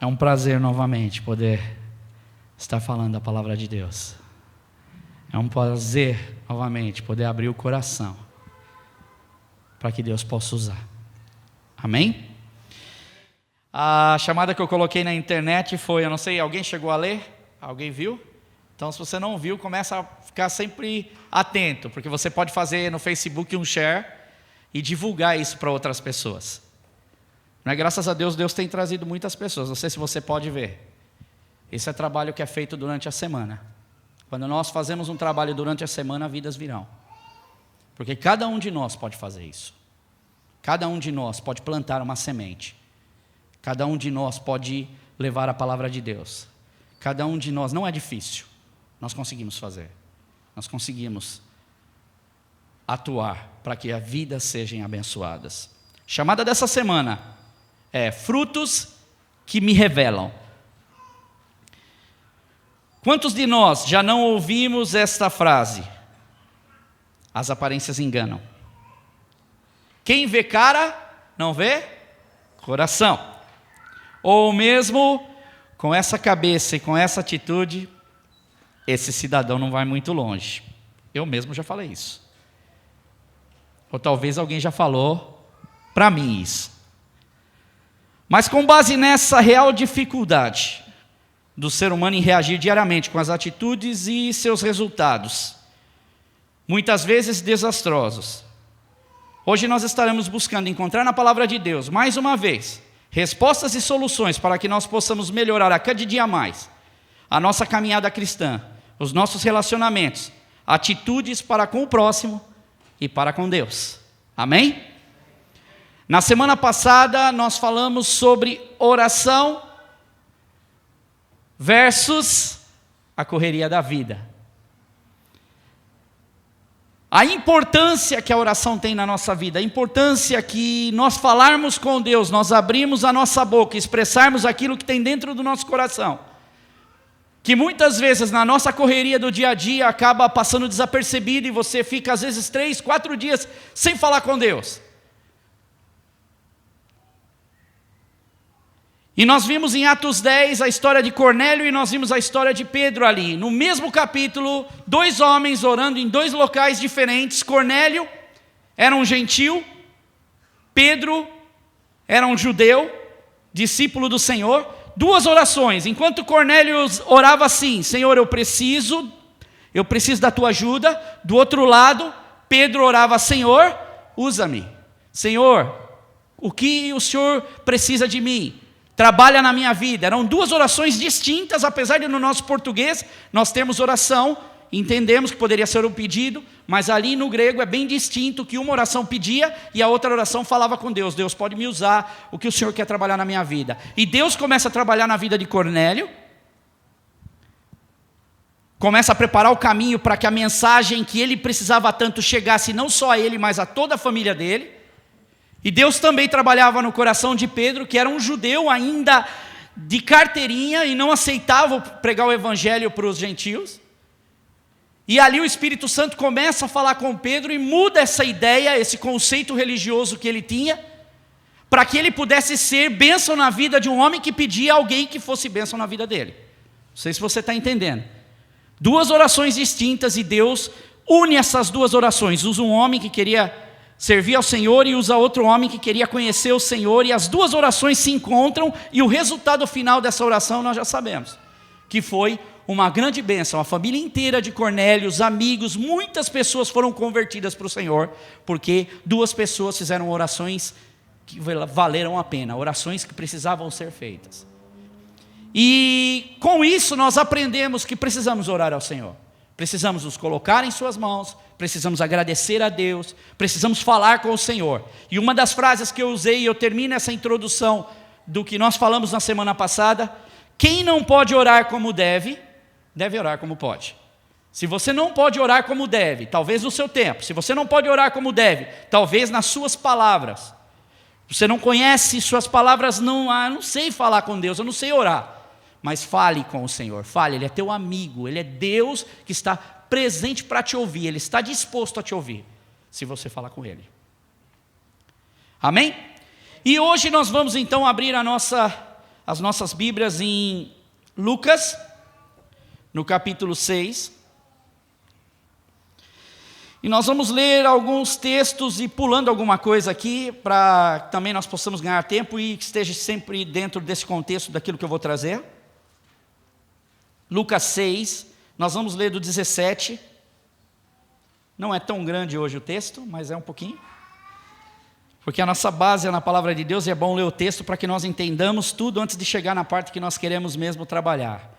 É um prazer novamente poder estar falando a palavra de Deus. É um prazer novamente poder abrir o coração para que Deus possa usar. Amém? A chamada que eu coloquei na internet foi, eu não sei, alguém chegou a ler? Alguém viu? Então, se você não viu, começa a ficar sempre atento, porque você pode fazer no Facebook um share e divulgar isso para outras pessoas. Não é? Graças a Deus, Deus tem trazido muitas pessoas. Não sei se você pode ver. Esse é trabalho que é feito durante a semana. Quando nós fazemos um trabalho durante a semana, vidas virão. Porque cada um de nós pode fazer isso. Cada um de nós pode plantar uma semente. Cada um de nós pode levar a palavra de Deus. Cada um de nós, não é difícil. Nós conseguimos fazer. Nós conseguimos atuar para que as vidas sejam abençoadas. Chamada dessa semana é frutos que me revelam. Quantos de nós já não ouvimos esta frase? As aparências enganam. Quem vê cara, não vê coração. Ou mesmo com essa cabeça e com essa atitude, esse cidadão não vai muito longe. Eu mesmo já falei isso. Ou talvez alguém já falou para mim isso. Mas com base nessa real dificuldade do ser humano em reagir diariamente com as atitudes e seus resultados, muitas vezes desastrosos, hoje nós estaremos buscando encontrar na palavra de Deus, mais uma vez, respostas e soluções para que nós possamos melhorar a cada dia mais a nossa caminhada cristã, os nossos relacionamentos, atitudes para com o próximo e para com Deus. Amém? Na semana passada nós falamos sobre oração versus a correria da vida. A importância que a oração tem na nossa vida, a importância que nós falarmos com Deus, nós abrirmos a nossa boca, expressarmos aquilo que tem dentro do nosso coração, que muitas vezes na nossa correria do dia a dia acaba passando desapercebido e você fica às vezes 3, 4 dias sem falar com Deus. E nós vimos em Atos 10 a história de Cornélio e nós vimos a história de Pedro ali. No mesmo capítulo, 2 homens orando em 2 locais diferentes. Cornélio era um gentil, Pedro era um judeu, discípulo do Senhor. 2 orações. Enquanto Cornélio orava assim: Senhor, eu preciso da tua ajuda. Do outro lado, Pedro orava: Senhor, usa-me. Senhor, o que o Senhor precisa de mim? Trabalha na minha vida. Eram 2 orações distintas, apesar de no nosso português nós temos oração, entendemos que poderia ser um pedido, mas ali no grego é bem distinto, que uma oração pedia e a outra oração falava com Deus: Deus, pode me usar, o que o Senhor quer trabalhar na minha vida. E Deus começa a trabalhar na vida de Cornélio, começa a preparar o caminho para que a mensagem que ele precisava tanto chegasse não só a ele, mas a toda a família dele. E Deus também trabalhava no coração de Pedro, que era um judeu ainda de carteirinha e não aceitava pregar o evangelho para os gentios. E ali o Espírito Santo começa a falar com Pedro e muda essa ideia, esse conceito religioso que ele tinha, para que ele pudesse ser bênção na vida de um homem que pedia a alguém que fosse bênção na vida dele. Não sei se você está entendendo. 2 orações distintas e Deus une essas 2 orações. Usa um homem que queria servir ao Senhor e usa outro homem que queria conhecer o Senhor, e as 2 orações se encontram, e o resultado final dessa oração nós já sabemos, que foi uma grande bênção. A família inteira de Cornélio, os amigos, muitas pessoas foram convertidas para o Senhor, porque 2 pessoas fizeram orações que valeram a pena, orações que precisavam ser feitas. E com isso nós aprendemos que precisamos orar ao Senhor. Precisamos nos colocar em suas mãos, precisamos agradecer a Deus, precisamos falar com o Senhor. E uma das frases que eu usei, e eu termino essa introdução do que nós falamos na semana passada: quem não pode orar como deve, deve orar como pode. Se você não pode orar como deve, talvez no seu tempo. Se você não pode orar como deve, talvez nas suas palavras. Você não conhece suas palavras, não sei falar com Deus, eu não sei orar. Mas fale com o Senhor, fale, Ele é teu amigo, Ele é Deus que está presente para te ouvir, Ele está disposto a te ouvir, se você falar com Ele. Amém? E hoje nós vamos então abrir a nossa as nossas Bíblias em Lucas, no capítulo 6. E nós vamos ler alguns textos e pulando alguma coisa aqui, para também nós possamos ganhar tempo e que esteja sempre dentro desse contexto daquilo que eu vou trazer. Lucas 6, nós vamos ler do 17. Não é tão grande hoje o texto, mas é um pouquinho. Porque a nossa base é na palavra de Deus e é bom ler o texto para que nós entendamos tudo antes de chegar na parte que nós queremos mesmo trabalhar.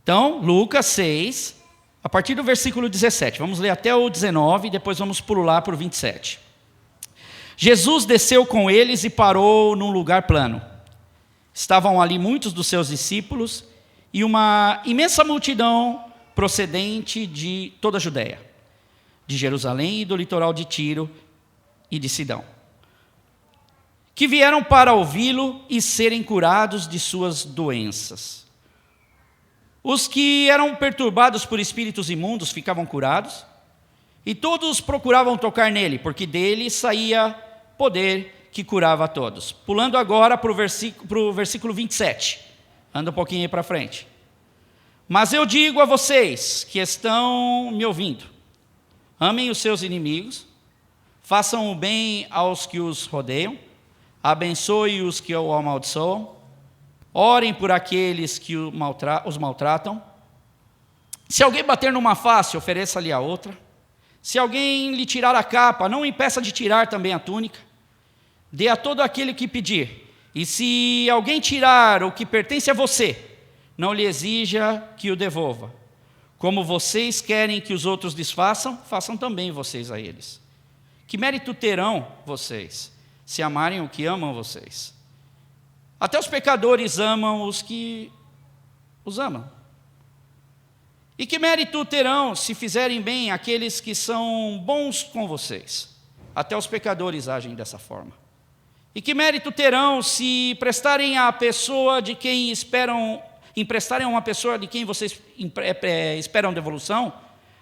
Então, Lucas 6, a partir do versículo 17, vamos ler até o 19 e depois vamos pular para o 27. Jesus desceu com eles e parou num lugar plano. Estavam ali muitos dos seus discípulos e uma imensa multidão procedente de toda a Judéia, de Jerusalém e do litoral de Tiro e de Sidão, que vieram para ouvi-lo e serem curados de suas doenças. Os que eram perturbados por espíritos imundos ficavam curados, e todos procuravam tocar nele, porque dele saía poder que curava a todos. Pulando agora para o versículo 27. Anda um pouquinho aí para frente. Mas eu digo a vocês que estão me ouvindo, amem os seus inimigos, façam o bem aos que os rodeiam, abençoe os que o amaldiçoam, orem por aqueles que os maltratam. Se alguém bater numa face, ofereça-lhe a outra. Se alguém lhe tirar a capa, não o impeça de tirar também a túnica. Dê a todo aquele que pedir. E se alguém tirar o que pertence a você, não lhe exija que o devolva. Como vocês querem que os outros desfaçam, façam também vocês a eles. Que mérito terão vocês, se amarem o que amam vocês? Até os pecadores amam os que os amam. E que mérito terão se fizerem bem aqueles que são bons com vocês? Até os pecadores agem dessa forma. E que mérito terão se emprestarem a uma pessoa de quem vocês esperam devolução?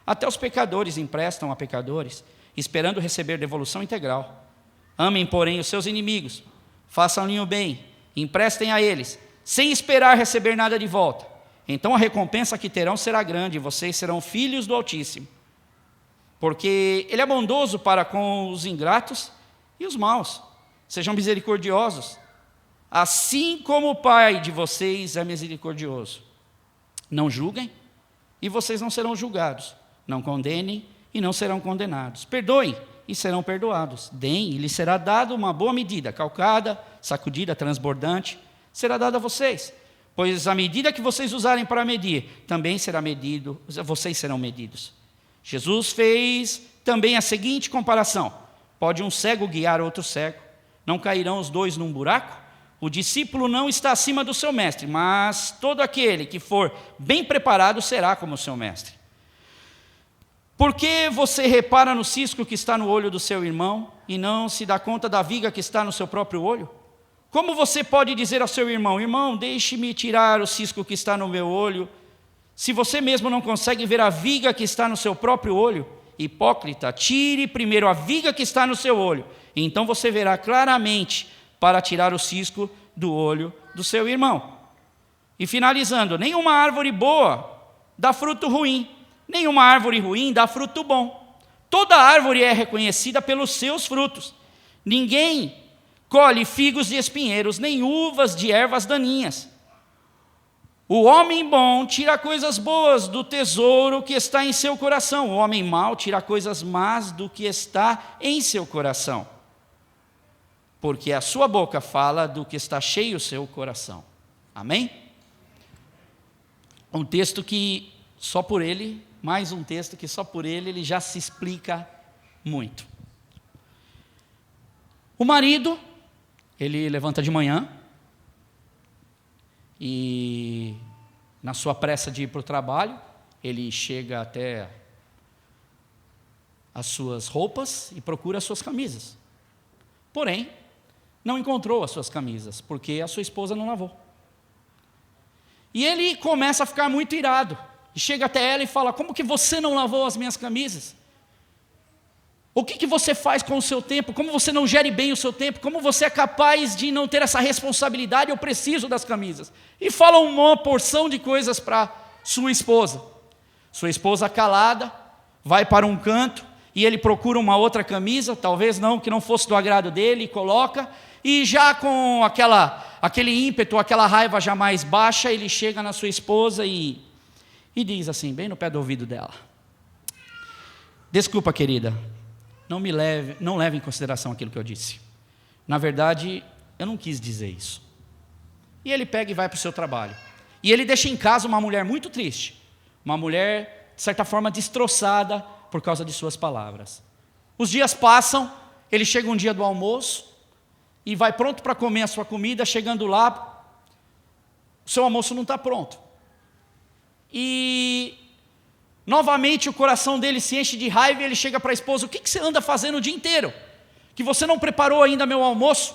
Até os pecadores emprestam a pecadores, esperando receber devolução integral. Amem, porém, os seus inimigos, façam-lhe o bem, emprestem a eles, sem esperar receber nada de volta. Então a recompensa que terão será grande, e vocês serão filhos do Altíssimo. Porque Ele é bondoso para com os ingratos e os maus. Sejam misericordiosos, assim como o Pai de vocês é misericordioso. Não julguem, e vocês não serão julgados. Não condenem, e não serão condenados. Perdoem, e serão perdoados. Deem, e lhes será dado uma boa medida, calcada, sacudida, transbordante, será dada a vocês. Pois a medida que vocês usarem para medir, também será medido, vocês serão medidos. Jesus fez também a seguinte comparação: pode um cego guiar outro cego? Não cairão os dois num buraco? O discípulo não está acima do seu mestre, mas todo aquele que for bem preparado será como o seu mestre. Por que você repara no cisco que está no olho do seu irmão e não se dá conta da viga que está no seu próprio olho? Como você pode dizer ao seu irmão: irmão, deixe-me tirar o cisco que está no meu olho, se você mesmo não consegue ver a viga que está no seu próprio olho? Hipócrita, tire primeiro a viga que está no seu olho, e então você verá claramente para tirar o cisco do olho do seu irmão. E finalizando, nenhuma árvore boa dá fruto ruim, nenhuma árvore ruim dá fruto bom. Toda árvore é reconhecida pelos seus frutos. Ninguém colhe figos de espinheiros, nem uvas de ervas daninhas. O homem bom tira coisas boas do tesouro que está em seu coração. O homem mau tira coisas más do que está em seu coração. Porque a sua boca fala do que está cheio o seu coração. Amém? Um texto que só por ele, mais um texto que só por ele já se explica muito. O marido, ele levanta de manhã e na sua pressa de ir para o trabalho, ele chega até as suas roupas e procura as suas camisas. Porém, não encontrou as suas camisas, porque a sua esposa não lavou. E ele começa a ficar muito irado, e chega até ela e fala: como que você não lavou as minhas camisas? O que você faz com o seu tempo? Como você não gere bem o seu tempo? Como você é capaz de não ter essa responsabilidade? Eu preciso das camisas. E fala uma porção de coisas para sua esposa. Sua esposa calada, vai para um canto, e ele procura uma outra camisa, talvez não, que não fosse do agrado dele, e coloca, e já com aquele ímpeto, aquela raiva já mais baixa, ele chega na sua esposa e diz assim, bem no pé do ouvido dela: desculpa, querida, não leve em consideração aquilo que eu disse. Na verdade, eu não quis dizer isso. E ele pega e vai para o seu trabalho. E ele deixa em casa uma mulher muito triste, uma mulher, de certa forma, destroçada por causa de suas palavras. Os dias passam, ele chega um dia do almoço e vai pronto para comer a sua comida. Chegando lá, o seu almoço não está pronto. E novamente o coração dele se enche de raiva e ele chega para a esposa: o que você anda fazendo o dia inteiro? Que você não preparou ainda meu almoço?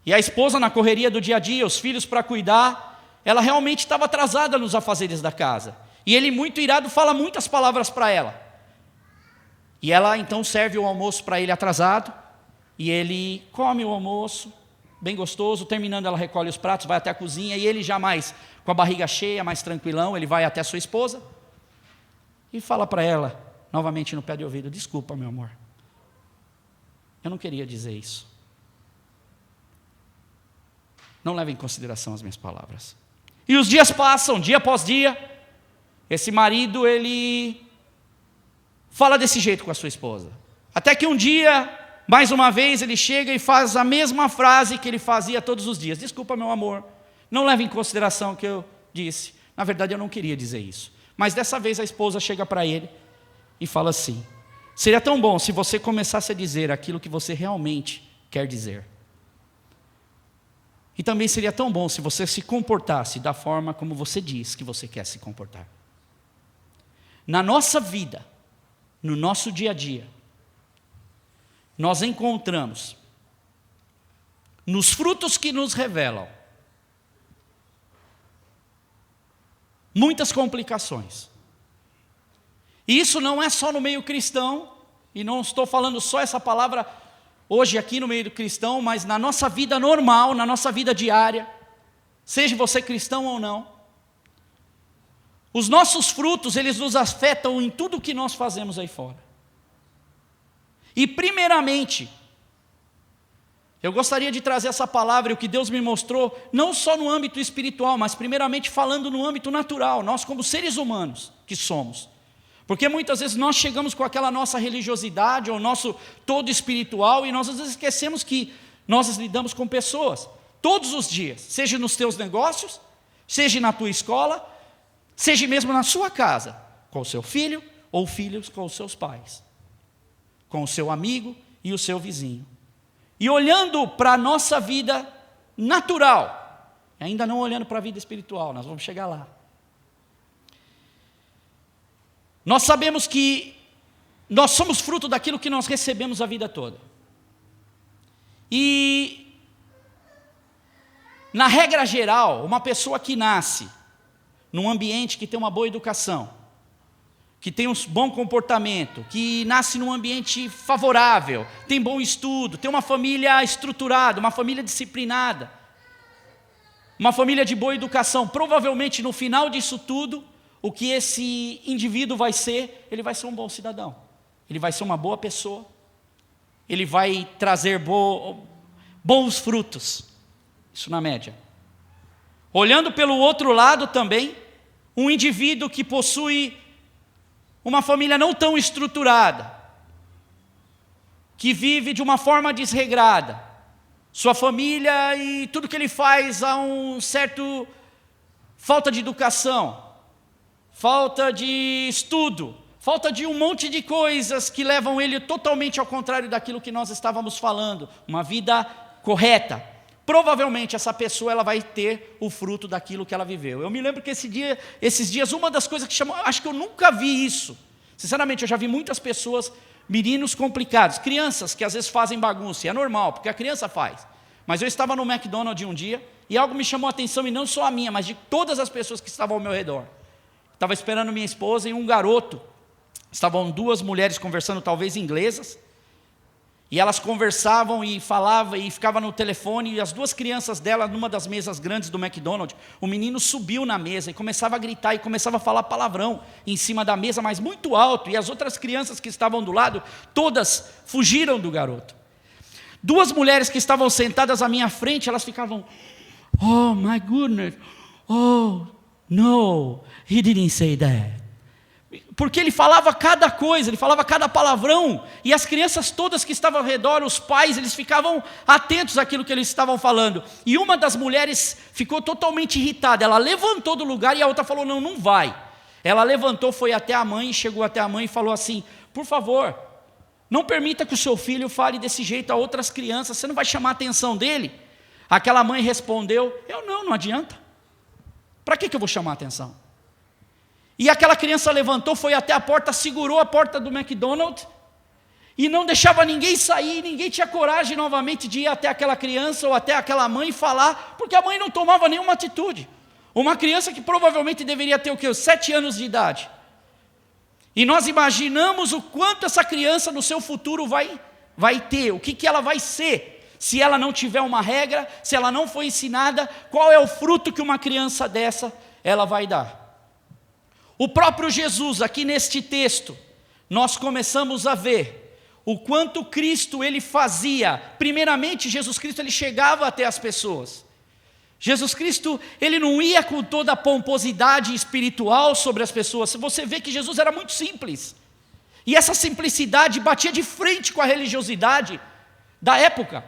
E a esposa, na correria do dia a dia, os filhos para cuidar, ela realmente estava atrasada nos afazeres da casa. E ele, muito irado, fala muitas palavras para ela. E ela então serve o almoço para ele atrasado, e ele come o almoço, bem gostoso. Terminando, ela recolhe os pratos, vai até a cozinha, e ele já mais com a barriga cheia, mais tranquilão, ele vai até a sua esposa e fala para ela, novamente no pé de ouvido: desculpa, meu amor, eu não queria dizer isso. Não leve em consideração as minhas palavras. E os dias passam, dia após dia. Esse marido, ele fala desse jeito com a sua esposa. Até que um dia, mais uma vez, ele chega e faz a mesma frase que ele fazia todos os dias: desculpa, meu amor, não leve em consideração o que eu disse. Na verdade, eu não queria dizer isso. Mas dessa vez a esposa chega para ele e fala assim: seria tão bom se você começasse a dizer aquilo que você realmente quer dizer. E também seria tão bom se você se comportasse da forma como você diz que você quer se comportar. Na nossa vida, no nosso dia a dia, nós encontramos, nos frutos que nos revelam, muitas complicações. E isso não é só no meio cristão, e não estou falando só essa palavra hoje aqui no meio do cristão, mas na nossa vida normal, na nossa vida diária, seja você cristão ou não. Os nossos frutos, eles nos afetam em tudo que nós fazemos aí fora. E primeiramente, eu gostaria de trazer essa palavra e o que Deus me mostrou, não só no âmbito espiritual, mas primeiramente falando no âmbito natural, nós como seres humanos que somos. Porque muitas vezes nós chegamos com aquela nossa religiosidade, ou nosso todo espiritual, e nós às vezes esquecemos que nós lidamos com pessoas, todos os dias, seja nos teus negócios, seja na tua escola, seja mesmo na sua casa, com o seu filho, ou filhos com os seus pais, com o seu amigo e o seu vizinho. E olhando para a nossa vida natural, ainda não olhando para a vida espiritual, nós vamos chegar lá. Nós sabemos que nós somos fruto daquilo que nós recebemos a vida toda. E, na regra geral, uma pessoa que nasce num ambiente que tem uma boa educação, que tem um bom comportamento, que nasce num ambiente favorável, tem bom estudo, tem uma família estruturada, uma família disciplinada, uma família de boa educação, provavelmente no final disso tudo, o que esse indivíduo vai ser, ele vai ser um bom cidadão, ele vai ser uma boa pessoa, ele vai trazer bons frutos, isso na média. Olhando pelo outro lado também, um indivíduo que possui uma família não tão estruturada, que vive de uma forma desregrada, sua família e tudo que ele faz há um certo falta de educação, falta de estudo, falta de um monte de coisas que levam ele totalmente ao contrário daquilo que nós estávamos falando, uma vida correta. Provavelmente essa pessoa ela vai ter o fruto daquilo que ela viveu. Eu me lembro que esses dias, uma das coisas que chamou, acho que eu nunca vi isso. Sinceramente, eu já vi muitas pessoas, meninos complicados, crianças que às vezes fazem bagunça, e é normal, porque a criança faz. Mas eu estava no McDonald's um dia, e algo me chamou a atenção, e não só a minha, mas de todas as pessoas que estavam ao meu redor. Estava esperando minha esposa, e um garoto Estavam duas mulheres conversando, talvez inglesas, e elas conversavam e falavam, e ficavam no telefone, e as duas crianças dela, numa das mesas grandes do McDonald's, o menino subiu na mesa e começava a gritar, e começava a falar palavrão em cima da mesa, mas muito alto, e as outras crianças que estavam do lado, todas fugiram do garoto. Duas mulheres que estavam sentadas à minha frente, elas ficavam, oh my goodness, oh no, he didn't say that. Porque ele falava cada coisa, ele falava cada palavrão, e as crianças todas que estavam ao redor, os pais, eles ficavam atentos àquilo que eles estavam falando. E uma das mulheres ficou totalmente irritada, ela levantou do lugar e a outra falou, não, não vai. Ela levantou, foi até a mãe, chegou até a mãe e falou assim, por favor, não permita que o seu filho fale desse jeito a outras crianças, você não vai chamar a atenção dele? Aquela mãe respondeu, não adianta. Para que eu vou chamar a atenção? E aquela criança levantou, foi até a porta, segurou a porta do McDonald's e não deixava ninguém sair, ninguém tinha coragem novamente de ir até aquela criança ou até aquela mãe e falar, porque a mãe não tomava nenhuma atitude. Uma criança que provavelmente deveria ter o quê? 7 anos de idade. E nós imaginamos o quanto essa criança no seu futuro vai ter, o que ela vai ser, se ela não tiver uma regra, se ela não for ensinada, qual é o fruto que uma criança dessa ela vai dar. O próprio Jesus, aqui neste texto, nós começamos a ver o quanto Cristo ele fazia. Primeiramente, Jesus Cristo ele chegava até as pessoas. Jesus Cristo ele não ia com toda a pomposidade espiritual sobre as pessoas. Você vê que Jesus era muito simples. E essa simplicidade batia de frente com a religiosidade da época.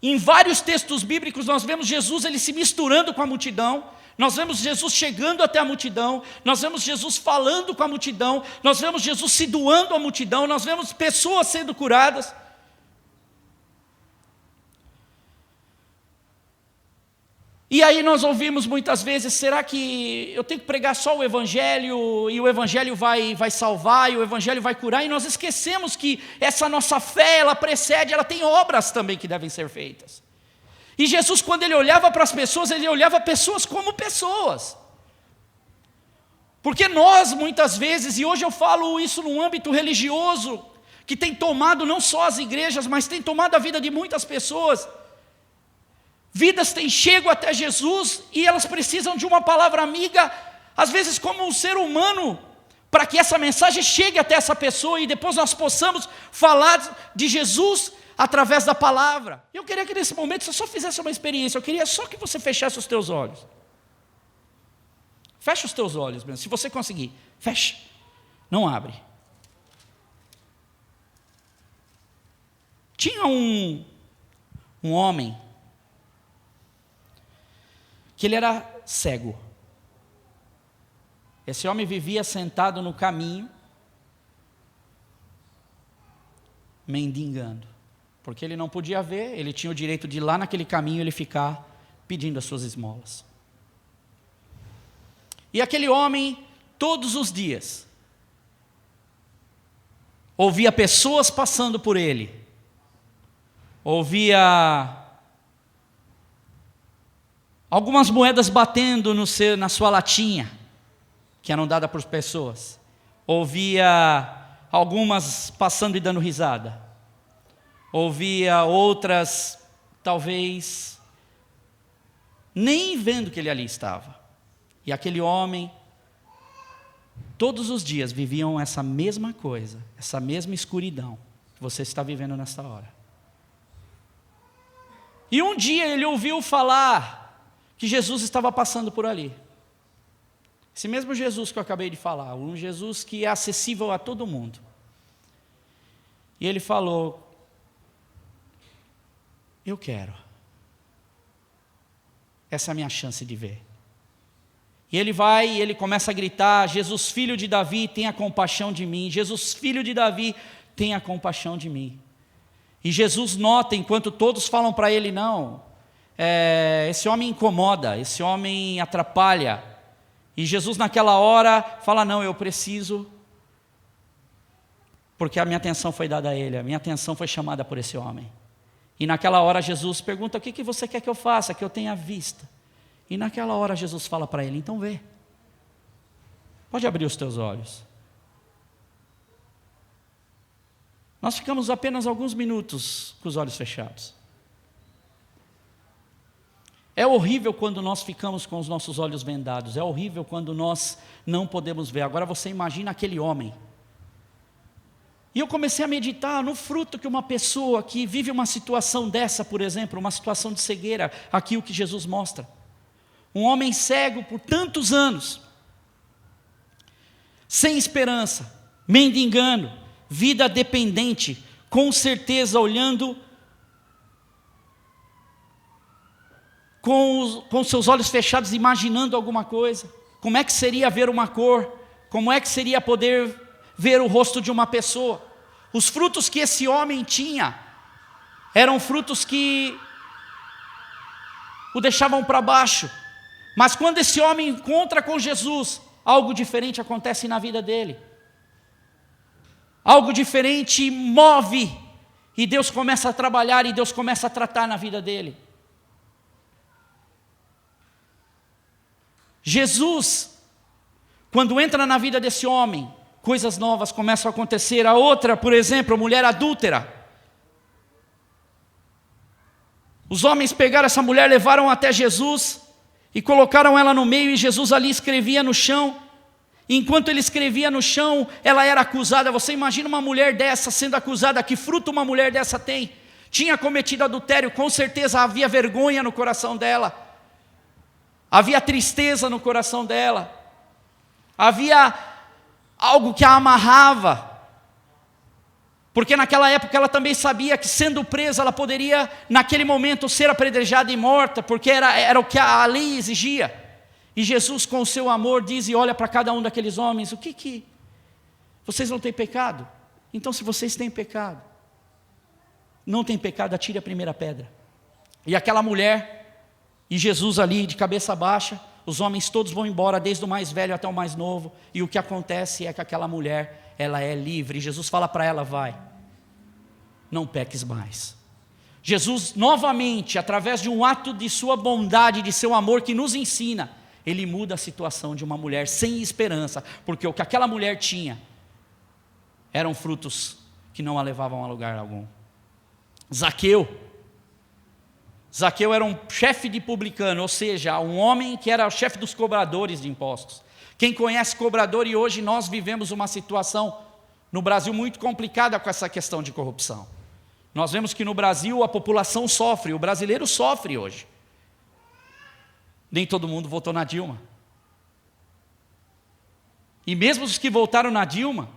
Em vários textos bíblicos nós vemos Jesus ele se misturando com a multidão. Nós vemos Jesus chegando até a multidão, nós vemos Jesus falando com a multidão, nós vemos Jesus se doando à multidão, nós vemos pessoas sendo curadas. E aí nós ouvimos muitas vezes, será que eu tenho que pregar só o Evangelho, e o Evangelho vai salvar, e o Evangelho vai curar, e nós esquecemos que essa nossa fé, ela precede, ela tem obras também que devem ser feitas. E Jesus, quando ele olhava para as pessoas, ele olhava pessoas como pessoas. Porque nós, muitas vezes, e hoje eu falo isso num âmbito religioso, que tem tomado não só as igrejas, mas tem tomado a vida de muitas pessoas. Vidas têm chego até Jesus e elas precisam de uma palavra amiga, às vezes como um ser humano, para que essa mensagem chegue até essa pessoa e depois nós possamos falar de Jesus através da palavra. Eu queria que nesse momento você só fizesse uma experiência, eu queria só que você fechasse os teus olhos. Fecha os teus olhos, se você conseguir, fecha, não abre. Tinha um homem, que ele era cego. Esse homem vivia sentado no caminho, mendigando. Porque ele não podia ver, ele tinha o direito de ir lá naquele caminho ele ficar pedindo as suas esmolas. E aquele homem, todos os dias, ouvia pessoas passando por ele, ouvia algumas moedas batendo na sua latinha, que eram dadas por pessoas, ouvia algumas passando e dando risada, ouvia outras, talvez, nem vendo que ele ali estava. E aquele homem, todos os dias viviam essa mesma coisa, essa mesma escuridão que você está vivendo nesta hora. E um dia ele ouviu falar que Jesus estava passando por ali. Esse mesmo Jesus que eu acabei de falar, um Jesus que é acessível a todo mundo. E ele falou, eu quero. Essa é a minha chance de ver. E ele vai e ele começa a gritar, Jesus filho de Davi, tenha compaixão de mim. Jesus filho de Davi, tenha compaixão de mim. E Jesus nota, enquanto todos falam para ele, não, esse homem incomoda, esse homem atrapalha. E Jesus naquela hora fala, não, eu preciso, porque a minha atenção foi dada a ele, a minha atenção foi chamada por esse homem. E naquela hora Jesus pergunta, o que você quer que eu faça, que eu tenha vista? E naquela hora Jesus fala para ele, então vê. Pode abrir os teus olhos. Nós ficamos apenas alguns minutos com os olhos fechados. É horrível quando nós ficamos com os nossos olhos vendados. É horrível quando nós não podemos ver. Agora você imagina aquele homem. E eu comecei a meditar no fruto que uma pessoa que vive uma situação dessa, por exemplo, uma situação de cegueira, aqui o que Jesus mostra. Um homem cego por tantos anos, sem esperança, mendigando, vida dependente, com certeza olhando com seus olhos fechados, imaginando alguma coisa. Como é que seria ver uma cor? Como é que seria poder ver o rosto de uma pessoa? Os frutos que esse homem tinha eram frutos que o deixavam para baixo. Mas quando esse homem encontra com Jesus, algo diferente acontece na vida dele. Algo diferente move, e Deus começa a trabalhar, e Deus começa a tratar na vida dele. Jesus, quando entra na vida desse homem, coisas novas começam a acontecer. A outra, por exemplo, a mulher adúltera. Os homens pegaram essa mulher, levaram até Jesus e colocaram ela no meio, e Jesus ali escrevia no chão. E enquanto ele escrevia no chão, ela era acusada. Você imagina uma mulher dessa sendo acusada? Que fruto uma mulher dessa tem? Tinha cometido adultério, com certeza havia vergonha no coração dela. Havia tristeza no coração dela. Havia algo que a amarrava. Porque naquela época ela também sabia que, sendo presa, ela poderia naquele momento ser apedrejada e morta, porque era o que a lei exigia. E Jesus, com o seu amor, diz e olha para cada um daqueles homens: o que vocês não têm pecado? Então, se vocês têm pecado, não têm pecado, atire a primeira pedra. E aquela mulher, e Jesus ali de cabeça baixa, os homens todos vão embora, desde o mais velho até o mais novo, e o que acontece é que aquela mulher, ela é livre. Jesus fala para ela: vai, não peques mais. Jesus, novamente, através de um ato de sua bondade, de seu amor, que nos ensina, ele muda a situação de uma mulher sem esperança, porque o que aquela mulher tinha eram frutos que não a levavam a lugar algum. Zaqueu era um chefe de publicano, ou seja, um homem que era o chefe dos cobradores de impostos. Quem conhece cobrador, e hoje nós vivemos uma situação no Brasil muito complicada com essa questão de corrupção. Nós vemos que no Brasil a população sofre, o brasileiro sofre hoje. Nem todo mundo votou na Dilma. E mesmo os que votaram na Dilma,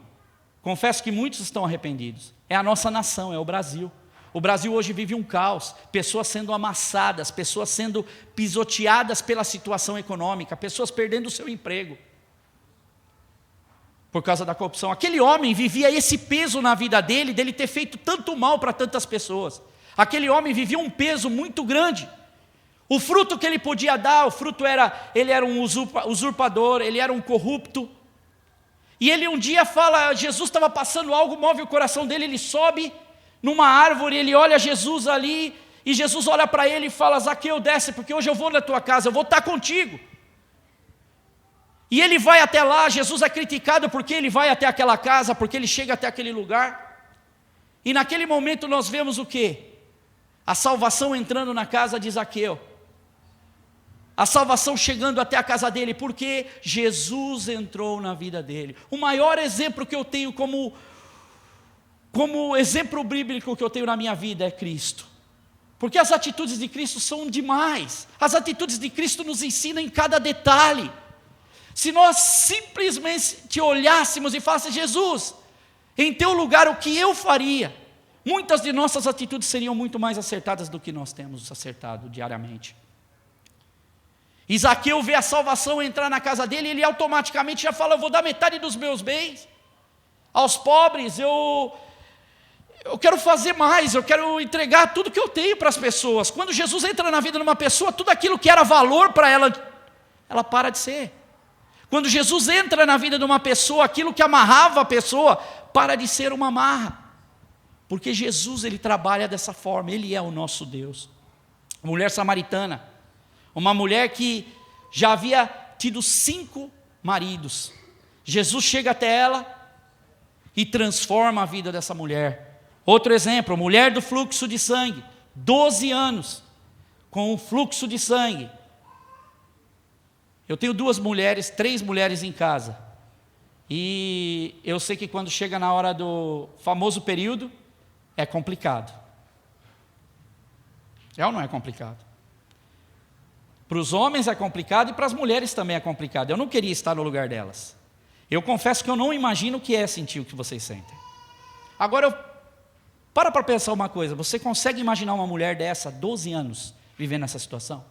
confesso que muitos estão arrependidos. É a nossa nação, é o Brasil. O Brasil hoje vive um caos, pessoas sendo amassadas, pessoas sendo pisoteadas pela situação econômica, pessoas perdendo o seu emprego por causa da corrupção. Aquele homem vivia esse peso na vida dele ter feito tanto mal para tantas pessoas. Aquele homem vivia um peso muito grande. O fruto que ele podia dar, ele era um usurpador, ele era um corrupto. E ele um dia fala, Jesus estava passando algo, move o coração dele, ele sobe numa árvore, ele olha Jesus ali, e Jesus olha para ele e fala: Zaqueu, desce, porque hoje eu vou na tua casa, eu vou estar contigo. E ele vai até lá. Jesus é criticado porque ele vai até aquela casa, porque ele chega até aquele lugar. E naquele momento nós vemos o quê? A salvação entrando na casa de Zaqueu. A salvação chegando até a casa dele, porque Jesus entrou na vida dele. O maior exemplo que eu tenho como exemplo bíblico que eu tenho na minha vida é Cristo. Porque as atitudes de Cristo são demais. As atitudes de Cristo nos ensinam em cada detalhe. Se nós simplesmente olhássemos e falassemos: Jesus, em teu lugar o que eu faria? Muitas de nossas atitudes seriam muito mais acertadas do que nós temos acertado diariamente. Zaqueu vê a salvação entrar na casa dele, e ele automaticamente já fala: eu vou dar metade dos meus bens aos pobres, eu quero fazer mais, eu quero entregar tudo que eu tenho para as pessoas. Quando Jesus entra na vida de uma pessoa, tudo aquilo que era valor para ela, ela para de ser. Quando Jesus entra na vida de uma pessoa, aquilo que amarrava a pessoa, para de ser uma amarra. Porque Jesus, ele trabalha dessa forma, ele é o nosso Deus. A mulher samaritana, uma mulher que já havia tido 5 maridos. Jesus chega até ela e transforma a vida dessa mulher. Outro exemplo, mulher do fluxo de sangue, 12 anos com o fluxo de sangue. Eu tenho 3 mulheres em casa. E eu sei que quando chega na hora do famoso período, é complicado. É ou não é complicado? Para os homens é complicado e para as mulheres também é complicado. Eu não queria estar no lugar delas. Eu confesso que eu não imagino o que é sentir o que vocês sentem. Agora, para pensar uma coisa. Você consegue imaginar uma mulher dessa, 12 anos, vivendo nessa situação?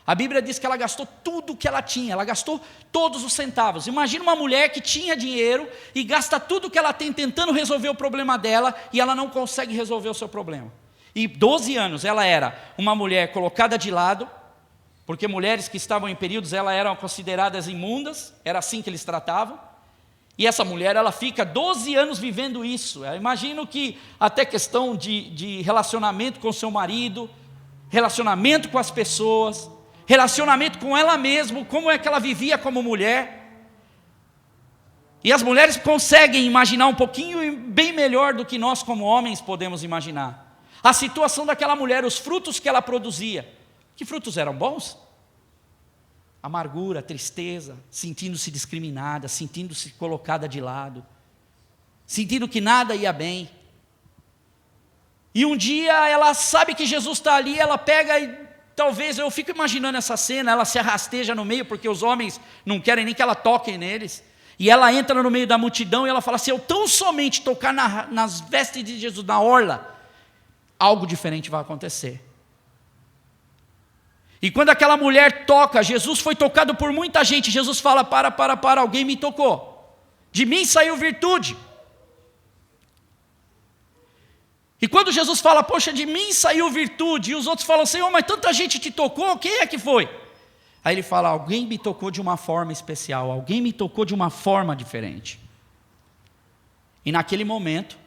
A Bíblia diz que ela gastou tudo o que ela tinha. Ela gastou todos os centavos. Imagina uma mulher que tinha dinheiro e gasta tudo o que ela tem tentando resolver o problema dela e ela não consegue resolver o seu problema. E 12 anos ela era uma mulher colocada de lado, porque mulheres que estavam em períodos, elas eram consideradas imundas, era assim que eles tratavam. E essa mulher, ela fica 12 anos vivendo isso. Eu imagino que até questão de relacionamento com seu marido, relacionamento com as pessoas, relacionamento com ela mesma, como é que ela vivia como mulher. E as mulheres conseguem imaginar um pouquinho bem melhor do que nós como homens podemos imaginar. A situação daquela mulher, os frutos que ela produzia. Que frutos eram bons? Amargura, tristeza, sentindo-se discriminada, sentindo-se colocada de lado, sentindo que nada ia bem. E um dia ela sabe que Jesus está ali, ela pega e talvez, eu fico imaginando essa cena, ela se arrasteja no meio, porque os homens não querem nem que ela toque neles. E ela entra no meio da multidão e ela fala assim, eu tão somente tocar nas vestes de Jesus, na orla, algo diferente vai acontecer. E quando aquela mulher toca, Jesus foi tocado por muita gente, Jesus fala, para, alguém me tocou, de mim saiu virtude. E quando Jesus fala, poxa, de mim saiu virtude, e os outros falam, Senhor, mas tanta gente te tocou, quem é que foi? Aí ele fala, alguém me tocou de uma forma especial, alguém me tocou de uma forma diferente. E naquele momento,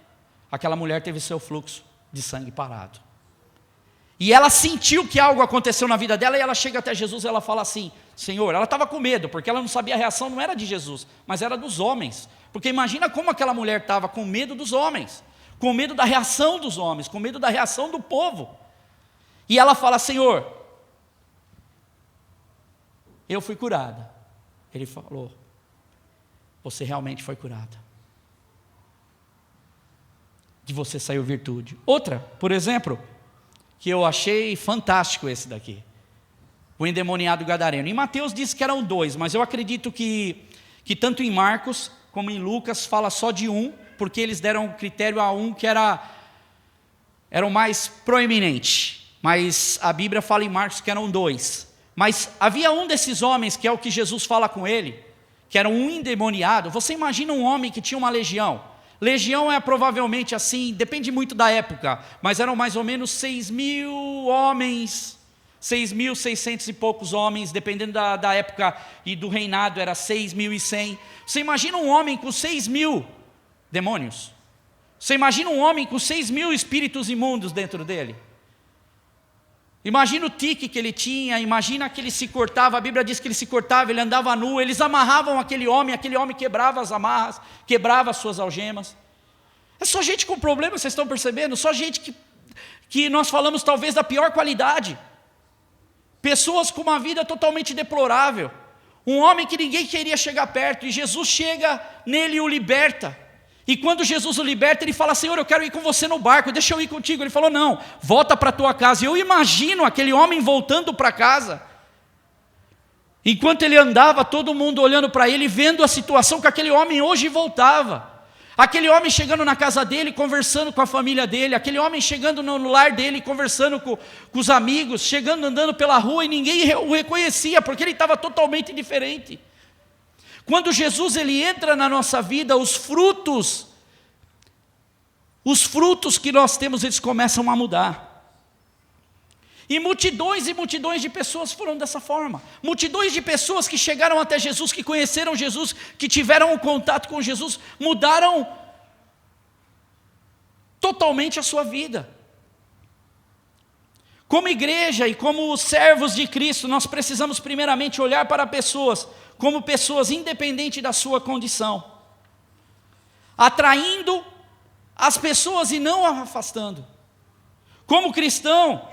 aquela mulher teve seu fluxo de sangue parado. E ela sentiu que algo aconteceu na vida dela, e ela chega até Jesus e ela fala assim, Senhor, ela estava com medo, porque ela não sabia a reação, não era de Jesus, mas era dos homens. Porque imagina como aquela mulher estava com medo dos homens, com medo da reação dos homens, com medo da reação do povo. E ela fala, Senhor, eu fui curada. Ele falou, você realmente foi curada. De você saiu virtude. Outra, por exemplo, que eu achei fantástico esse daqui, o endemoniado gadareno. Em Mateus diz que eram 2, mas eu acredito que tanto em Marcos como em Lucas fala só de um, porque eles deram critério a um que era o mais proeminente. Mas a Bíblia fala em Marcos que eram 2. Mas havia um desses homens, que é o que Jesus fala com ele, que era um endemoniado. Você imagina um homem que tinha uma legião. Legião é provavelmente assim, depende muito da época, mas eram mais ou menos 6.000 homens, 6.600 e poucos homens, dependendo da época e do reinado, era 6.100. Você imagina um homem com 6.000 demônios? Você imagina um homem com 6.000 espíritos imundos dentro dele? Imagina o tique que ele tinha, imagina que ele se cortava, a Bíblia diz que ele se cortava, ele andava nu, eles amarravam aquele homem quebrava as amarras, quebrava as suas algemas. É só gente com problema, vocês estão percebendo? Só gente que nós falamos talvez da pior qualidade. Pessoas com uma vida totalmente deplorável. Um homem que ninguém queria chegar perto, e Jesus chega nele e o liberta. E quando Jesus o liberta, ele fala, Senhor, eu quero ir com você no barco, deixa eu ir contigo. Ele falou, não, volta para a tua casa. E eu imagino aquele homem voltando para casa. Enquanto ele andava, todo mundo olhando para ele, vendo a situação que aquele homem hoje voltava. Aquele homem chegando na casa dele, conversando com a família dele. Aquele homem chegando no lar dele, conversando com os amigos. Chegando, andando pela rua, e ninguém o reconhecia, porque ele estava totalmente diferente. Quando Jesus ele entra na nossa vida, os frutos que nós temos, eles começam a mudar. E multidões de pessoas foram dessa forma. Multidões de pessoas que chegaram até Jesus, que conheceram Jesus, que tiveram um contato com Jesus, mudaram totalmente a sua vida. Como igreja e como servos de Cristo, nós precisamos primeiramente olhar para pessoas como pessoas independentes da sua condição, atraindo as pessoas e não afastando. Como cristão,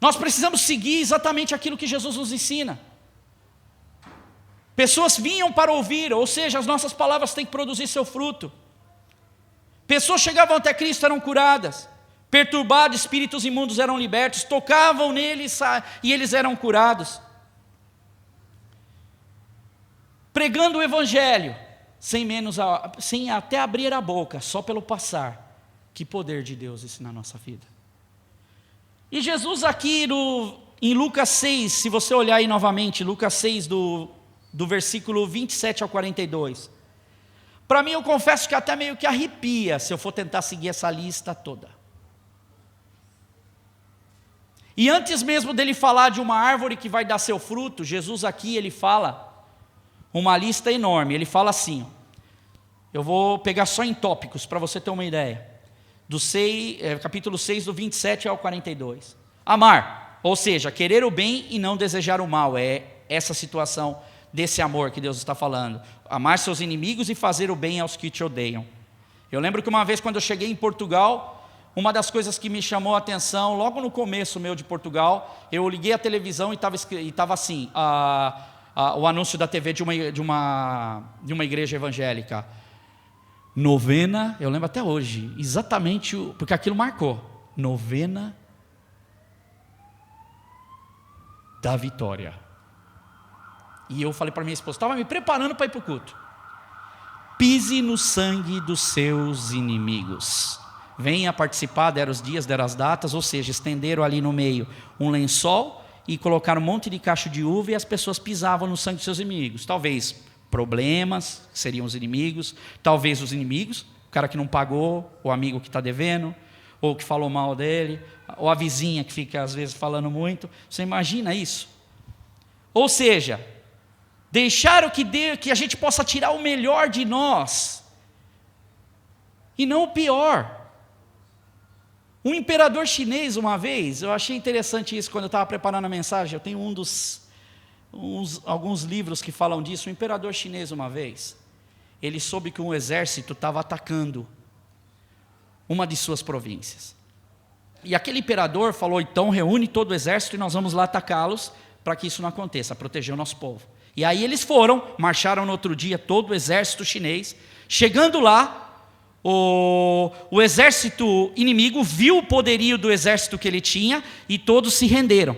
nós precisamos seguir exatamente aquilo que Jesus nos ensina. Pessoas vinham para ouvir, ou seja, as nossas palavras têm que produzir seu fruto. Pessoas chegavam até Cristo, eram curadas. Perturbados, espíritos imundos eram libertos, tocavam neles e eles eram curados. Pregando o Evangelho, sem até abrir a boca, só pelo passar. Que poder de Deus isso na nossa vida. E Jesus aqui em Lucas 6, se você olhar aí novamente, Lucas 6 do versículo 27 ao 42. Para mim eu confesso que até meio que arrepia se eu for tentar seguir essa lista toda. E antes mesmo dele falar de uma árvore que vai dar seu fruto, Jesus aqui ele fala uma lista enorme. Ele fala assim, eu vou pegar só em tópicos para você ter uma ideia. Capítulo 6, do 27 ao 42. Amar, ou seja, querer o bem e não desejar o mal. É essa situação desse amor que Deus está falando. Amar seus inimigos e fazer o bem aos que te odeiam. Eu lembro que uma vez quando eu cheguei em Portugal, uma das coisas que me chamou a atenção, logo no começo meu de Portugal, eu liguei a televisão e estava assim, o anúncio da TV de uma igreja evangélica. Novena, eu lembro até hoje, exatamente, porque aquilo marcou. Novena da vitória. E eu falei para minha esposa, estava me preparando para ir para o culto. Pise no sangue dos seus inimigos. Venha participar, deram os dias, deram as datas, ou seja, estenderam ali no meio um lençol e colocaram um monte de cacho de uva e as pessoas pisavam no sangue dos seus inimigos. Talvez problemas, que seriam os inimigos, talvez os inimigos, o cara que não pagou, o amigo que está devendo, ou que falou mal dele, ou a vizinha que fica às vezes falando muito. Você imagina isso? Ou seja, deixar que a gente possa tirar o melhor de nós, e não o pior. Um imperador chinês uma vez, eu achei interessante isso quando eu estava preparando a mensagem, eu tenho alguns livros que falam disso. Um imperador chinês uma vez, ele soube que um exército estava atacando uma de suas províncias. E aquele imperador falou, então reúne todo o exército e nós vamos lá atacá-los para que isso não aconteça, proteger o nosso povo. E aí eles foram, marcharam no outro dia todo o exército chinês. Chegando lá, o exército inimigo viu o poderio do exército que ele tinha e todos se renderam.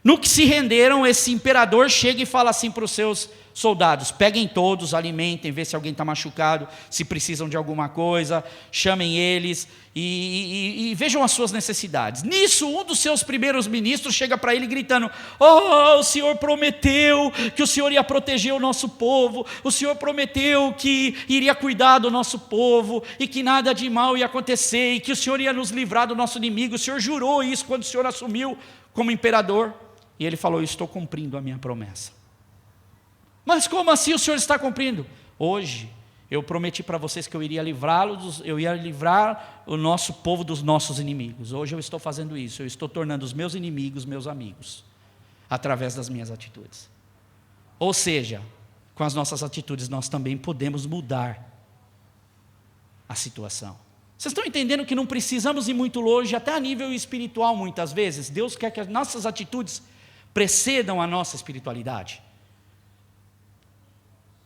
No que se renderam, esse imperador chega e fala assim para os seus soldados: peguem todos, alimentem, vê se alguém está machucado, se precisam de alguma coisa, chamem eles e vejam as suas necessidades. Nisso, um dos seus primeiros ministros chega para ele gritando: o Senhor prometeu que o Senhor ia proteger o nosso povo, o Senhor prometeu que iria cuidar do nosso povo e que nada de mal ia acontecer e que o Senhor ia nos livrar do nosso inimigo. O Senhor jurou isso quando o Senhor assumiu como imperador. E ele falou: estou cumprindo a minha promessa. Mas como assim o Senhor está cumprindo? Hoje eu prometi para vocês que eu iria livrá-los, eu ia livrar o nosso povo dos nossos inimigos. Hoje eu estou fazendo isso, eu estou tornando os meus inimigos meus amigos, através das minhas atitudes. Ou seja, com as nossas atitudes nós também podemos mudar a situação. Vocês estão entendendo que não precisamos ir muito longe, até a nível espiritual muitas vezes? Deus quer que as nossas atitudes precedam a nossa espiritualidade.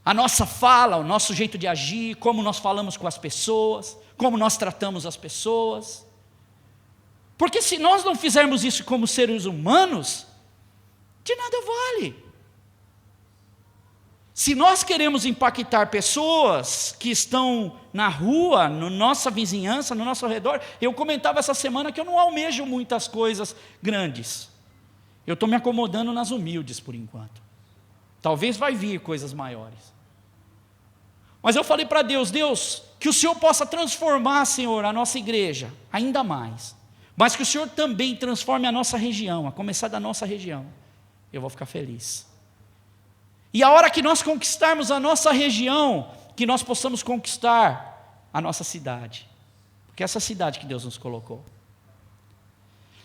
A nossa fala, o nosso jeito de agir, como nós falamos com as pessoas, como nós tratamos as pessoas. Porque se nós não fizermos isso como seres humanos, de nada vale. Se nós queremos impactar pessoas que estão na rua, na nossa vizinhança, no nosso redor, eu comentava essa semana que eu não almejo muitas coisas grandes. Eu estou me acomodando nas humildes por enquanto. Talvez vai vir coisas maiores. Mas eu falei para Deus: Deus, que o Senhor possa transformar, Senhor, a nossa igreja ainda mais. Mas que o Senhor também transforme a nossa região, a começar da nossa região. Eu vou ficar feliz. E a hora que nós conquistarmos a nossa região, que nós possamos conquistar a nossa cidade. Porque é essa cidade que Deus nos colocou.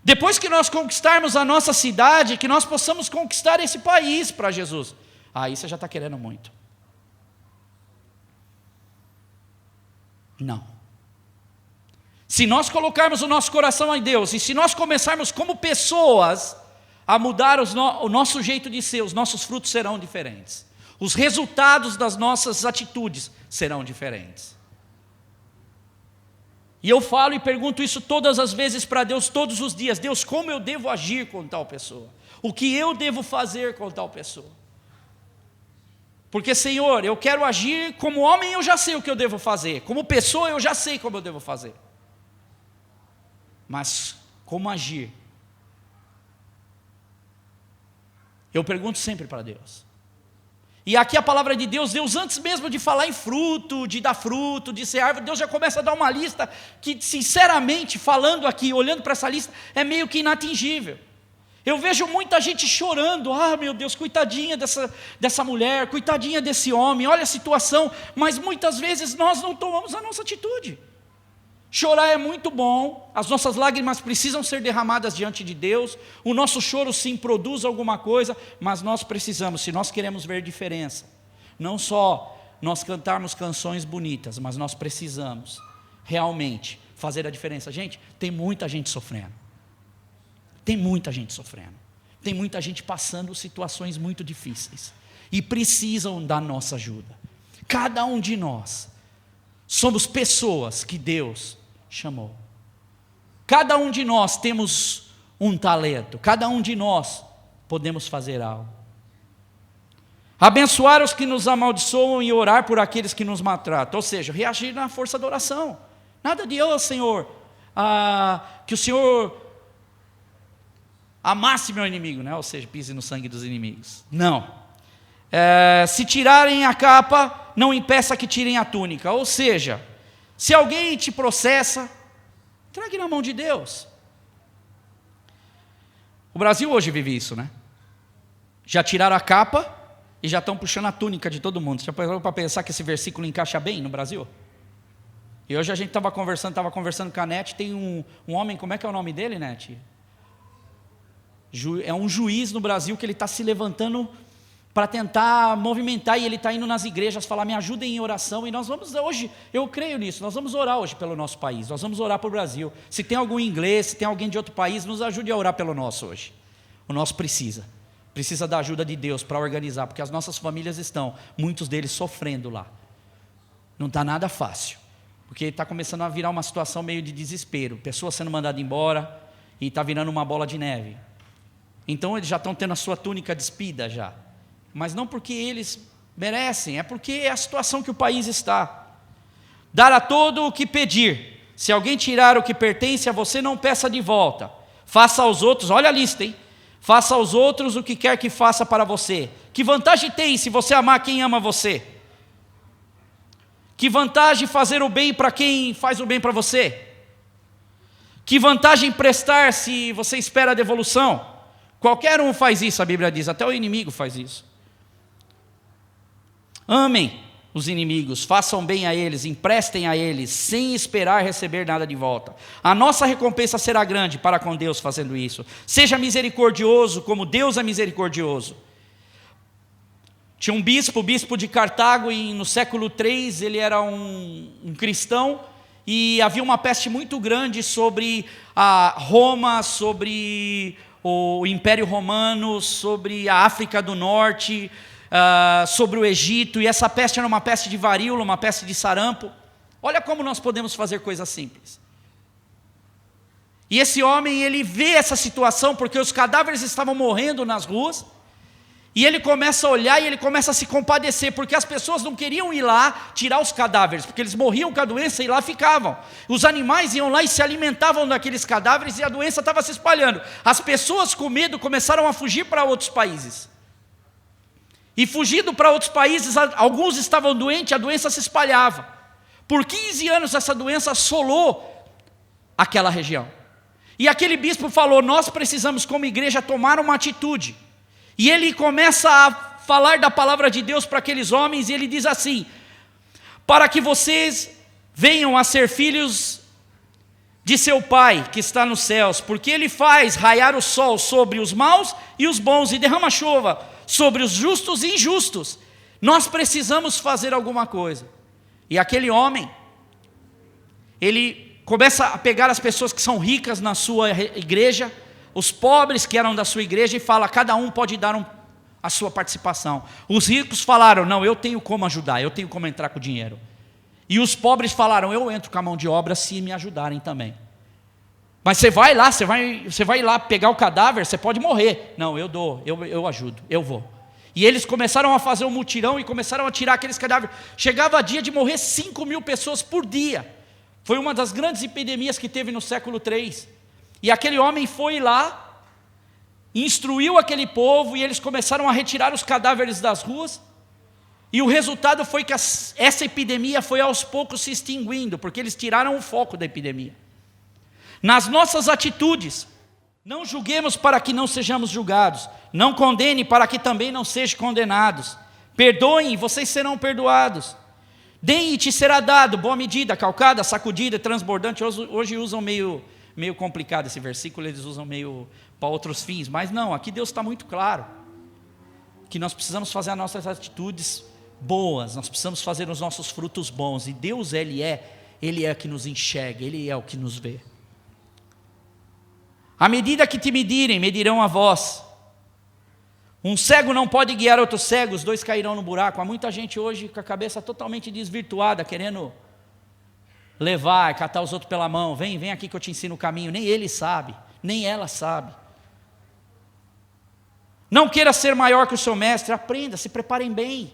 Depois que nós conquistarmos a nossa cidade, que nós possamos conquistar esse país para Jesus. Aí você já está querendo muito. Não. Se nós colocarmos o nosso coração em Deus, e se nós começarmos como pessoas a mudar o nosso jeito de ser, os nossos frutos serão diferentes. Os resultados das nossas atitudes serão diferentes. E eu falo e pergunto isso todas as vezes para Deus, todos os dias. Deus, como eu devo agir com tal pessoa? O que eu devo fazer com tal pessoa? Porque, Senhor, eu quero agir como homem, eu já sei o que eu devo fazer. Como pessoa, eu já sei como eu devo fazer. Mas como agir? Eu pergunto sempre para Deus. E aqui a palavra de Deus, Deus antes mesmo de falar em fruto, de dar fruto, de ser árvore, Deus já começa a dar uma lista que, sinceramente, falando aqui, olhando para essa lista, é meio que inatingível. Eu vejo muita gente chorando, meu Deus, coitadinha dessa mulher, coitadinha desse homem, olha a situação, mas muitas vezes nós não tomamos a nossa atitude. Chorar é muito bom, as nossas lágrimas precisam ser derramadas diante de Deus, o nosso choro sim produz alguma coisa, mas nós precisamos, se nós queremos ver diferença, não só nós cantarmos canções bonitas, mas nós precisamos realmente fazer a diferença. Gente, tem muita gente sofrendo, tem muita gente passando situações muito difíceis, e precisam da nossa ajuda. Cada um de nós somos pessoas que Deus chamou. Cada um de nós temos um talento, cada um de nós podemos fazer algo. Abençoar os que nos amaldiçoam e orar por aqueles que nos maltratam, ou seja, reagir na força da oração. Nada de, Senhor, que o Senhor amasse meu inimigo, né? Ou seja, pise no sangue dos inimigos. Não. Se tirarem a capa, não impeça que tirem a túnica. Ou seja, se alguém te processa, entregue na mão de Deus. O Brasil hoje vive isso, né? Já tiraram a capa e já estão puxando a túnica de todo mundo. Você já parou para pensar que esse versículo encaixa bem no Brasil? E hoje a gente estava conversando com a Nete, tem um homem, como é que é o nome dele, Nete? É um juiz no Brasil que ele está se levantando para tentar movimentar, e ele está indo nas igrejas falar, me ajudem em oração, e nós vamos hoje, eu creio nisso, nós vamos orar hoje pelo nosso país, nós vamos orar para o Brasil. Se tem algum inglês, se tem alguém de outro país, nos ajude a orar pelo nosso hoje. O nosso precisa da ajuda de Deus para organizar, porque as nossas famílias estão, muitos deles sofrendo lá. Não está nada fácil, porque está começando a virar uma situação meio de desespero, pessoas sendo mandadas embora, e está virando uma bola de neve. Então eles já estão tendo a sua túnica despida já. Mas não porque eles merecem, é porque é a situação que o país está. Dar a todo o que pedir. Se alguém tirar o que pertence a você, não peça de volta. Faça aos outros, olha a lista, hein? Faça aos outros o que quer que faça para você. Que vantagem tem se você amar quem ama você? Que vantagem fazer o bem para quem faz o bem para você? Que vantagem prestar se você espera a devolução? Qualquer um faz isso, a Bíblia diz, até o inimigo faz isso. Amem os inimigos, façam bem a eles, emprestem a eles, sem esperar receber nada de volta. A nossa recompensa será grande para com Deus fazendo isso. Seja misericordioso como Deus é misericordioso. Tinha um bispo, o bispo de Cartago, e no século III ele era um cristão, e havia uma peste muito grande sobre a Roma, sobre o Império Romano, sobre a África do Norte, sobre o Egito, e essa peste era uma peste de varíola, uma peste de sarampo. Olha como nós podemos fazer coisas simples. E esse homem, ele vê essa situação, porque os cadáveres estavam morrendo nas ruas, e ele começa a olhar e ele começa a se compadecer, porque as pessoas não queriam ir lá tirar os cadáveres, porque eles morriam com a doença e lá ficavam. Os animais iam lá e se alimentavam daqueles cadáveres, e a doença estava se espalhando. As pessoas com medo começaram a fugir para outros países. E fugindo para outros países, alguns estavam doentes, a doença se espalhava. Por 15 anos essa doença assolou aquela região. E aquele bispo falou, nós precisamos como igreja tomar uma atitude. E ele começa a falar da palavra de Deus para aqueles homens, e ele diz assim, para que vocês venham a ser filhos de seu Pai que está nos céus, porque Ele faz raiar o sol sobre os maus e os bons, e derrama chuva sobre os justos e injustos. Nós precisamos fazer alguma coisa. E aquele homem, ele começa a pegar as pessoas que são ricas na sua igreja, os pobres que eram da sua igreja, e fala: cada um pode dar a sua participação. Os ricos falaram: não, eu tenho como ajudar, eu tenho como entrar com o dinheiro. E os pobres falaram: eu entro com a mão de obra se me ajudarem também. Mas você vai lá pegar o cadáver, você pode morrer. Não, eu dou, eu ajudo, eu vou. E eles começaram a fazer um mutirão e começaram a tirar aqueles cadáveres. Chegava a dia de morrer 5.000 pessoas por dia. Foi uma das grandes epidemias que teve no século III. E aquele homem foi lá, instruiu aquele povo, e eles começaram a retirar os cadáveres das ruas. E o resultado foi que essa epidemia foi aos poucos se extinguindo, porque eles tiraram o foco da epidemia. Nas nossas atitudes, não julguemos para que não sejamos julgados, não condene para que também não sejam condenados. Perdoem, vocês serão perdoados. Deem e te será dado, boa medida, calcada, sacudida, transbordante. Hoje usam meio complicado esse versículo, eles usam meio para outros fins, mas não, aqui Deus está muito claro, que nós precisamos fazer as nossas atitudes boas, nós precisamos fazer os nossos frutos bons, e Deus, Ele é o que nos enxerga, Ele é o que nos vê. À medida que te medirem, medirão a vós. Um cego não pode guiar outro cego, os dois cairão no buraco. Há muita gente hoje com a cabeça totalmente desvirtuada, querendo levar, catar os outros pela mão. Vem aqui que eu te ensino o caminho. Nem ele sabe, nem ela sabe. Não queira ser maior que o seu mestre, aprenda, se preparem bem.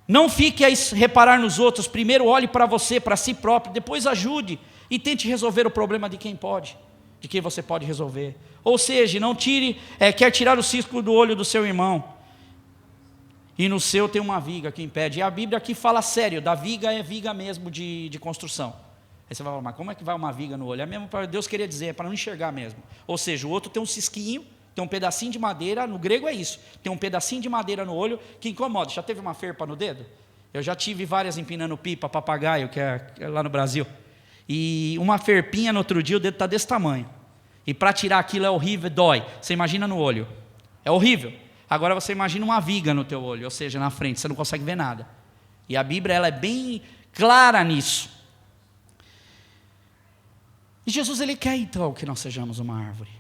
Não fique a reparar nos outros, primeiro olhe para você, para si próprio, depois ajude e tente resolver o problema de quem pode. De quem você pode resolver. Ou seja, não quer tirar o cisco do olho do seu irmão, e no seu tem uma viga que impede. E a Bíblia aqui fala sério, da viga é viga mesmo de construção. Aí você vai falar: mas como é que vai uma viga no olho? É mesmo para Deus querer dizer, é para não enxergar mesmo. Ou seja, o outro tem um cisquinho, tem um pedacinho de madeira, no grego é isso, tem um pedacinho de madeira no olho que incomoda. Já teve uma ferpa no dedo? Eu já tive várias empinando pipa, papagaio, que é lá no Brasil. E uma ferpinha no outro dia, o dedo está desse tamanho. E para tirar aquilo é horrível, dói. Você imagina no olho. É horrível. Agora você imagina uma viga no teu olho, ou seja, na frente, você não consegue ver nada. E a Bíblia, ela é bem clara nisso. E Jesus, Ele quer então que nós sejamos uma árvore.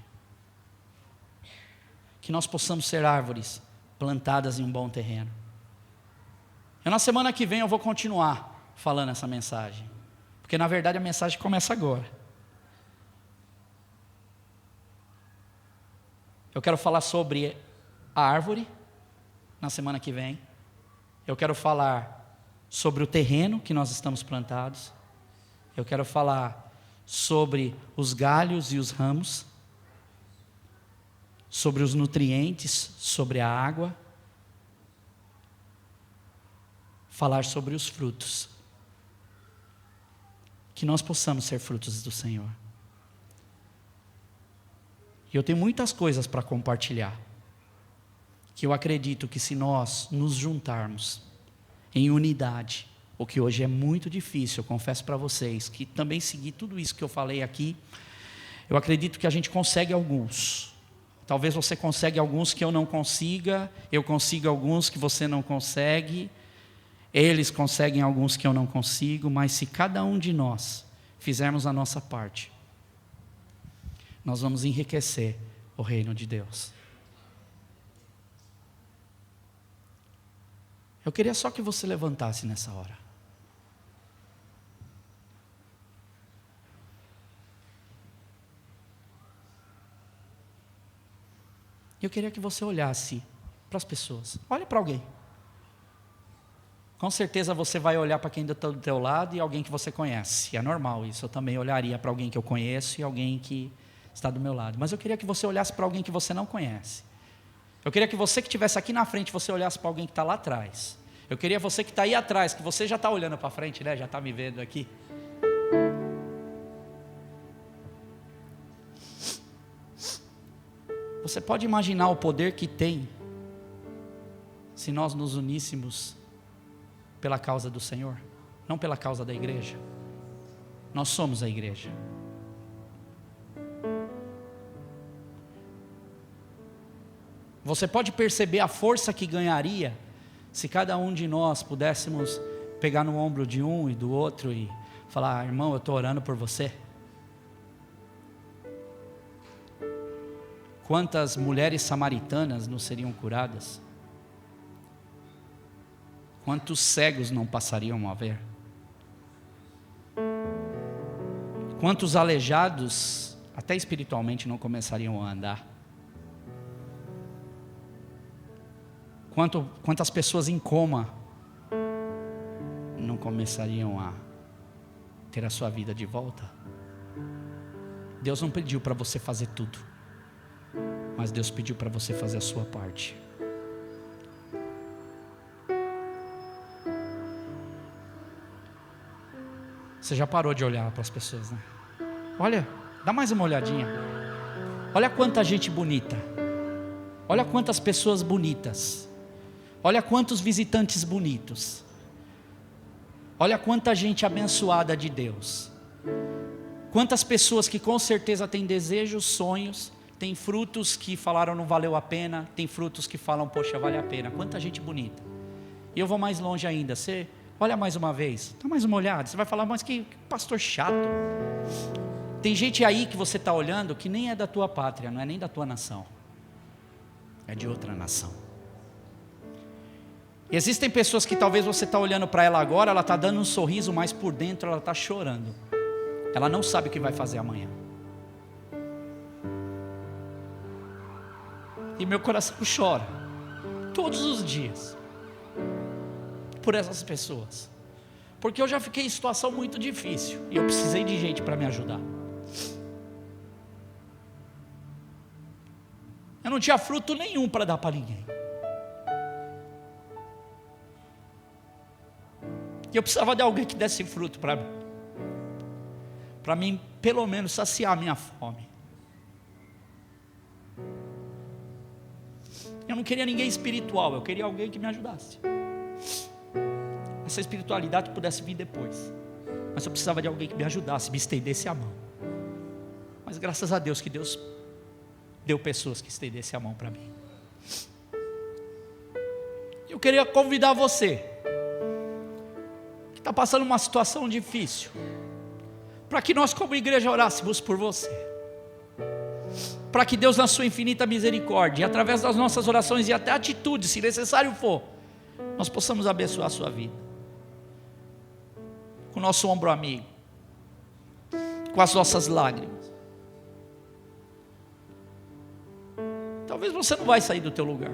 Que nós possamos ser árvores plantadas em um bom terreno. E na semana que vem eu vou continuar falando essa mensagem. Porque na verdade a mensagem começa agora. Eu quero falar sobre a árvore na semana que vem. Eu quero falar sobre o terreno que nós estamos plantados. Eu quero falar sobre os galhos e os ramos, sobre os nutrientes, sobre a água. Falar sobre os frutos. Que nós possamos ser frutos do Senhor. E eu tenho muitas coisas para compartilhar, que eu acredito que se nós nos juntarmos em unidade, o que hoje é muito difícil, eu confesso para vocês, que também segui tudo isso que eu falei aqui, eu acredito que a gente consegue alguns. Talvez você consiga alguns que eu não consiga, eu consiga alguns que você não consegue, eles conseguem alguns que eu não consigo, mas se cada um de nós fizermos a nossa parte, nós vamos enriquecer o reino de Deus. Eu queria só que você levantasse nessa hora. Eu queria que você olhasse para as pessoas. Olhe para alguém. Com certeza você vai olhar para quem está do teu lado e alguém que você conhece. É normal isso. Eu também olharia para alguém que eu conheço e alguém que está do meu lado. Mas eu queria que você olhasse para alguém que você não conhece. Eu queria que você que estivesse aqui na frente, você olhasse para alguém que está lá atrás. Eu queria você que está aí atrás, que você já está olhando para frente, né? Já está me vendo aqui. Você pode imaginar o poder que tem se nós nos uníssemos pela causa do Senhor, não pela causa da igreja. Nós somos a igreja. Você pode perceber a força que ganharia se cada um de nós pudéssemos pegar no ombro de um e do outro e Falar: irmão, eu estou orando por você. Quantas mulheres samaritanas não seriam curadas? Quantos cegos não passariam a ver? Quantos aleijados, até espiritualmente, não começariam a andar? Quantas pessoas em coma não começariam a ter a sua vida de volta? Deus não pediu para você fazer tudo, mas Deus pediu para você fazer a sua parte. Você já parou de olhar para as pessoas, né? Olha, dá mais uma olhadinha. Olha quanta gente bonita. Olha quantas pessoas bonitas. Olha quantos visitantes bonitos. Olha quanta gente abençoada de Deus. Quantas pessoas que com certeza têm desejos, sonhos, têm frutos que falaram não valeu a pena, tem frutos que falam, poxa, vale a pena. Quanta gente bonita. E eu vou mais longe ainda. Você olha mais uma vez, dá mais uma olhada. Você vai falar, mas que pastor chato. Tem gente aí que você está olhando que nem é da tua pátria, não é nem da tua nação. É de outra nação. E existem pessoas que talvez você está olhando para ela agora, ela está dando um sorriso, mas por dentro ela está chorando. Ela não sabe o que vai fazer amanhã. E meu coração chora, todos os dias, por essas pessoas. Porque eu já fiquei em situação muito difícil, e eu precisei de gente para me ajudar. Eu não tinha fruto nenhum para dar para ninguém. E eu precisava de alguém que desse fruto para mim. Para mim, pelo menos, saciar a minha fome. Eu não queria ninguém espiritual, eu queria alguém que me ajudasse. Essa espiritualidade pudesse vir depois. Mas eu precisava de alguém que me ajudasse, me estendesse a mão. Mas graças a Deus que Deus deu pessoas que estendessem a mão para mim. Eu queria convidar você, que está passando uma situação difícil, para que nós como igreja orássemos por você. Para que Deus, na sua infinita misericórdia, e através das nossas orações e até atitudes, se necessário for, nós possamos abençoar a sua vida. Com o nosso ombro amigo, com as nossas lágrimas. Talvez você não vai sair do teu lugar,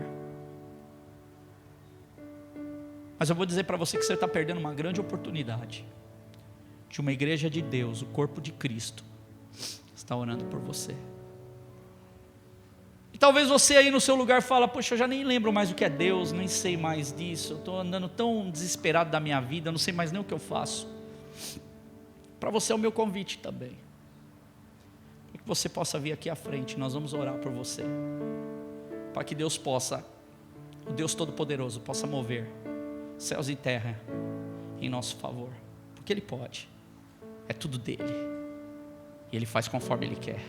mas eu vou dizer para você que você está perdendo uma grande oportunidade de uma igreja de Deus, o corpo de Cristo, está orando por você. E talvez você aí no seu lugar fala, poxa, eu já nem lembro mais o que é Deus, nem sei mais disso, eu estou andando tão desesperado da minha vida, eu não sei mais nem o que eu faço. Para você é o meu convite também, para que você possa vir aqui à frente, nós vamos orar por você, para que Deus possa, o Deus Todo-Poderoso, possa mover céus e terra em nosso favor, porque Ele pode, é tudo dele, e Ele faz conforme Ele quer.